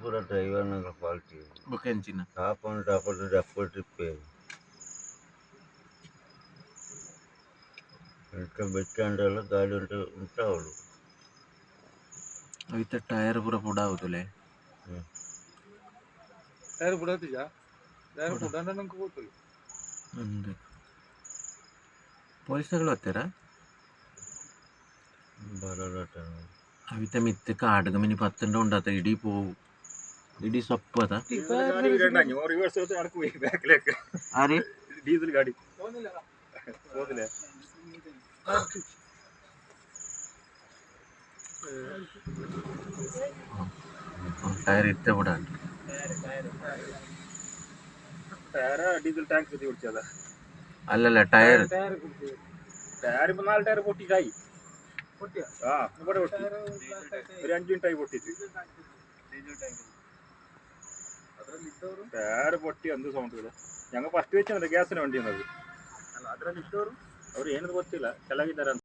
ପୁରା driver quality ಬೊಕೆಂಚಿನ top on top ಡಪ್ಪರ್ ಟ್ರಿಪ್ ఇంకా ಬೆಚ್ಚಂಡೆಲ್ಲ ಗಾಡಿ ಉಂಟಾವಳು ಅವಿತ ಟೈರ್ ಪೂರ ಪುಡ ಆಗುತ್ತಲೆ ಟೈರ್ ಪುಡಾತಿಜ ಟೈರ್ ಪುಡಾನ ನಂಗೆ ಗೊತ್ತಿಲ್ಲ ಅಂದೆ ಪೊಲೀಸ್ಗಳು ಹತ್ತಾರ ಬರಲಟ ಅವಿತ ಮಿತ್ತೆ ಕಾಡ್ಗ ಮಿನಿ ಪತ್ತಂಡ ಉಂಡಾತ ಇಡೀ പോവും ಇಡೀ ಸಪ್ಪದ ಆರಿ ಡೀಸೆಲ್ ಗಾಡಿ ಹೋದಿಲ್ಲ ಟೈರ್ ಇತ್ತೆ ಬಿಡ ടയർ ഡീസൽ ടാങ്ക് കുത്തി പിടിച്ചതാ അല്ലല്ല ടയർ ടയർ ഇപ്പൊ 4 ടയർ പൊട്ടിട്ടായി ആ ഇവിടെ പൊട്ടി ഒരു 5 മിനിറ്റായി പൊട്ടിട്ട് ടയർ പൊട്ടി എന്ത് സൗണ്ട് ഇവിടെ ഞങ്ങൾ ഫസ്റ്റ് വെച്ചാൽ ഗ്യാസിന് വണ്ടി വന്നത് ಅವ್ರು ಏನದು ಗೊತ್ತಿಲ್ಲ ಕೆಳಗಿದ್ದಾರೆ